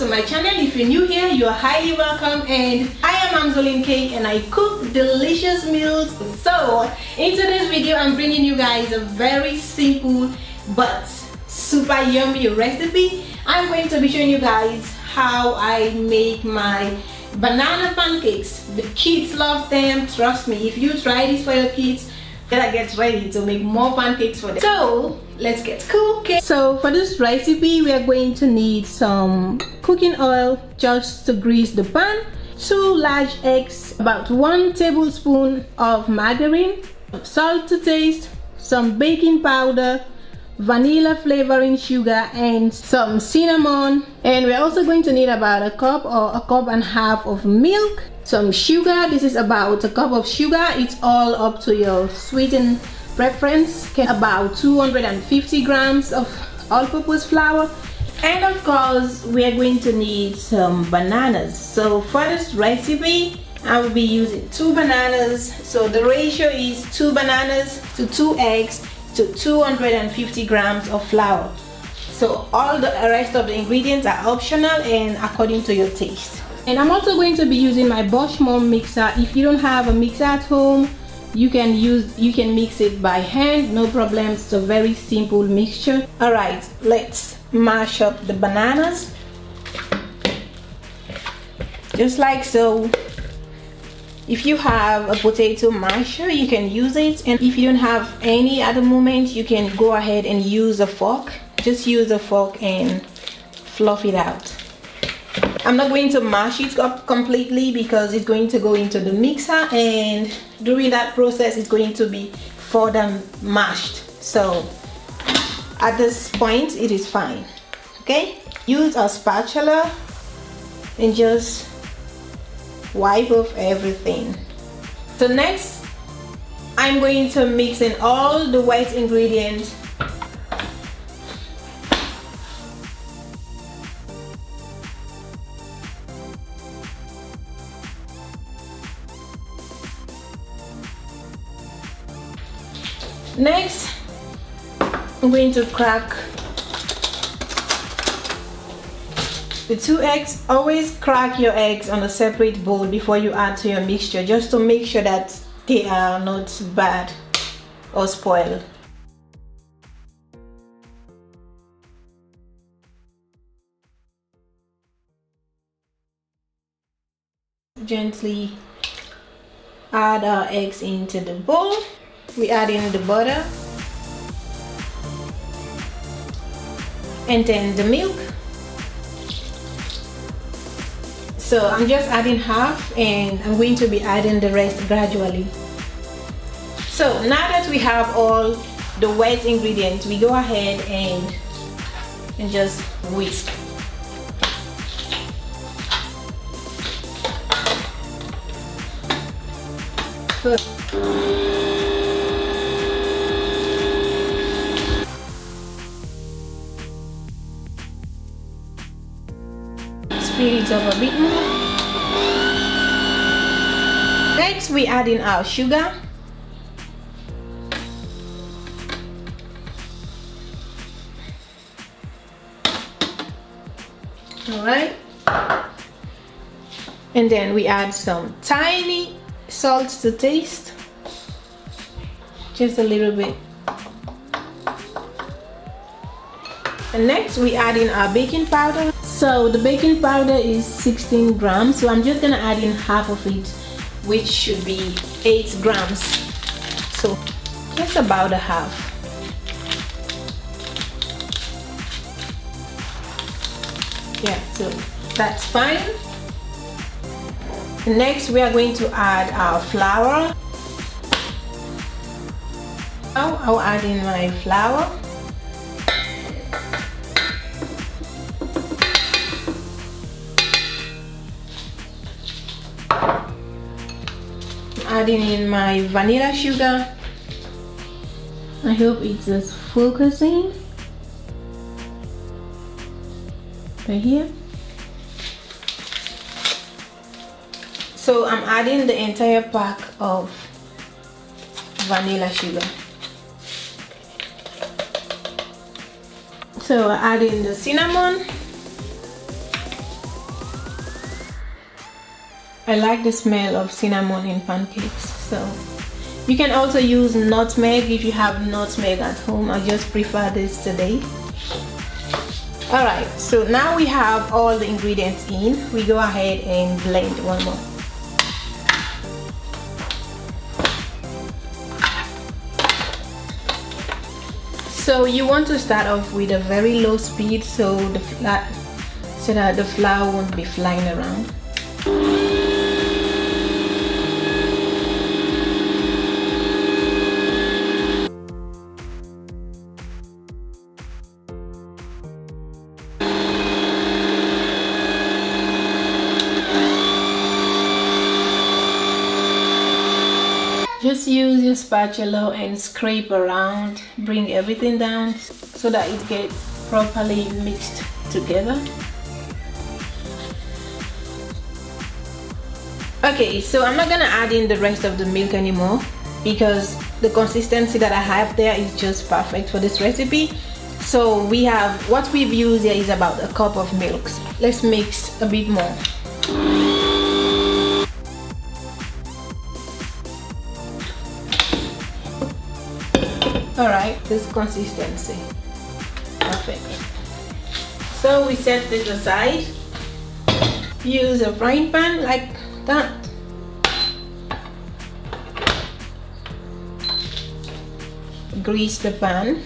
to my channel. If you're new here, you are highly welcome, and I am amzolinek and I cook delicious meals. So in today's video, I'm bringing you guys a very simple but super yummy recipe. I'm going to be showing you guys how I make my banana pancakes. The kids love them, trust me. If you try this for your kids, better get ready to make more pancakes for them. So let's get cooking. So for this recipe, we are going to need some cooking oil just to grease the pan, 2 large eggs, about 1 tablespoon of margarine, salt to taste, some baking powder, vanilla flavoring sugar, and some cinnamon. And we're also going to need about 1 cup or 1.5 cups of milk, some sugar. This is about 1 cup of sugar. It's all up to your sweetened preference. About 250 grams of all-purpose flour, and of course we are going to need some bananas. So for this recipe, I will be using 2 bananas. So the ratio is 2 bananas to 2 eggs to 250 grams of flour. So all the rest of the ingredients are optional and according to your taste. And I'm also going to be using my Bosch Mom mixer. If you don't have a mixer at home, you can mix it by hand, no problem. It's a very simple mixture. All right, let's mash up the bananas just like so. If you have a potato masher, you can use it, and if you don't have any at the moment, you can go ahead and use a fork. Just use a fork and fluff it out. I'm not going to mash it up completely because it's going to go into the mixer, and during that process it's going to be further mashed. So at this point it is fine. Okay, use a spatula and just wipe off everything. So next, I'm going to mix in all the wet ingredients. Next, I'm going to crack the 2 eggs. Always crack your eggs on a separate bowl before you add to your mixture, just to make sure that they are not bad or spoiled. Gently add our eggs into the bowl. We add in the butter and then the milk. So I'm just adding half, and I'm going to be adding the rest gradually. So now that we have all the wet ingredients, we go ahead and just whisk. Speed it up a bit more. Next, we add in our sugar. All right, and then we add some tiny salt to taste, just a little bit. And next, we add in our baking powder. So the baking powder is 16 grams, so I'm just gonna add in half of it, which should be 8 grams. So just about a half. Yeah, so that's fine. Next, we are going to add our flour. Now I'll add in my flour. Adding in my vanilla sugar. I hope it's just focusing right here. So I'm adding the entire pack of vanilla sugar. So I add in the cinnamon, I like the smell of cinnamon in pancakes, so you can also use nutmeg if you have nutmeg at home. I just prefer this today. Alright, so now we have all the ingredients in. We go ahead and blend one more. So you want to start off with a very low speed so that the flour won't be flying around. Just use your spatula and scrape around, bring everything down so that it gets properly mixed together. Okay, so I'm not gonna add in the rest of the milk anymore because the consistency that I have there is just perfect for this recipe. So what we've used here is about a cup of milk. Let's mix a bit more. Alright, this consistency. Perfect. So we set this aside. Use a frying pan like that. Grease the pan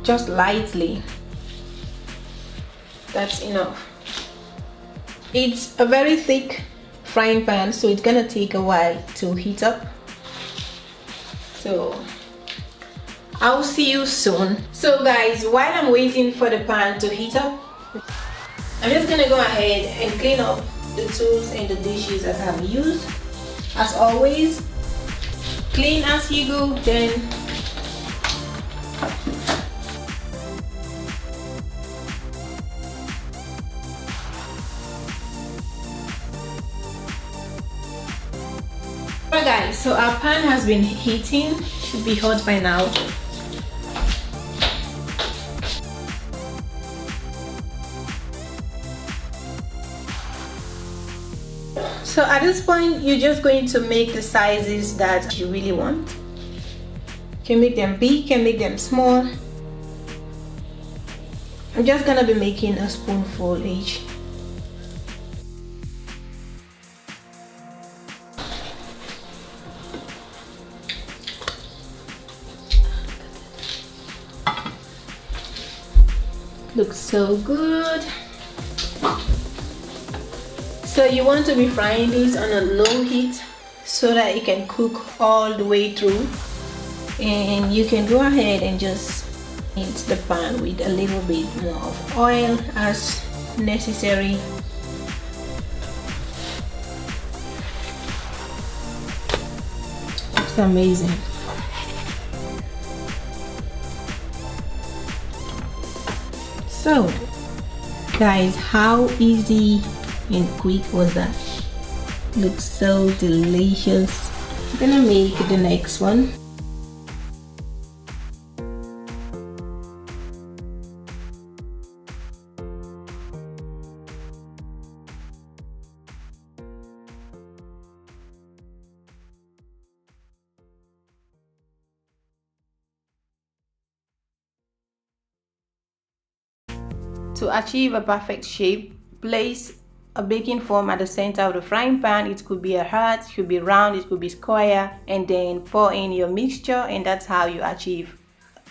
just lightly. That's enough. It's a very thick frying pan, so it's gonna take a while to heat up. So I'll see you soon. So guys, while I'm waiting for the pan to heat up, I'm just gonna go ahead and clean up the tools and the dishes that I've used. As always, clean as you go, then alright guys, so our pan has been heating, should be hot by now. So at this point, you're just going to make the sizes that you really want. You can make them big, you can make them small. I'm just gonna be making a spoonful each. Looks so good. So you want to be frying this on a low heat so that it can cook all the way through, and you can go ahead and just heat the pan with a little bit more of oil as necessary. It's amazing. So guys, how easy and quick was that? Looks so delicious. I'm gonna make the next one. To achieve a perfect shape, place a baking foam at the center of the frying pan. It could be a heart, it could be round, it could be square, and then pour in your mixture, and that's how you achieve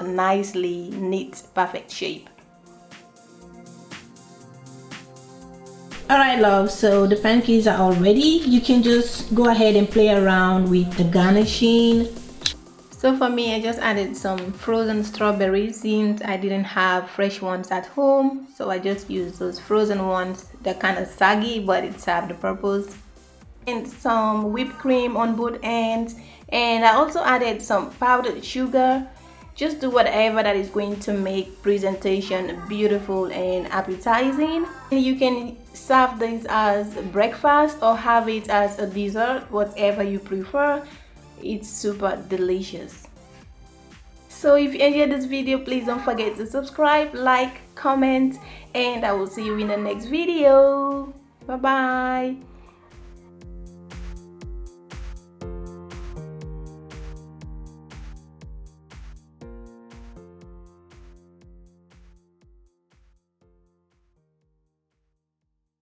a nicely neat perfect shape. Alright love, so the pancakes are all ready. You can just go ahead and play around with the garnishing. So for me, I just added some frozen strawberries since I didn't have fresh ones at home. So I just used those frozen ones. They're kind of saggy, but it served the purpose. And some whipped cream on both ends. And I also added some powdered sugar. Just do whatever that is going to make presentation beautiful and appetizing. And you can serve this as breakfast or have it as a dessert, whatever you prefer. It's super delicious. So if you enjoyed this video, please don't forget to subscribe, like, comment, and I will see you in the next video. Bye bye.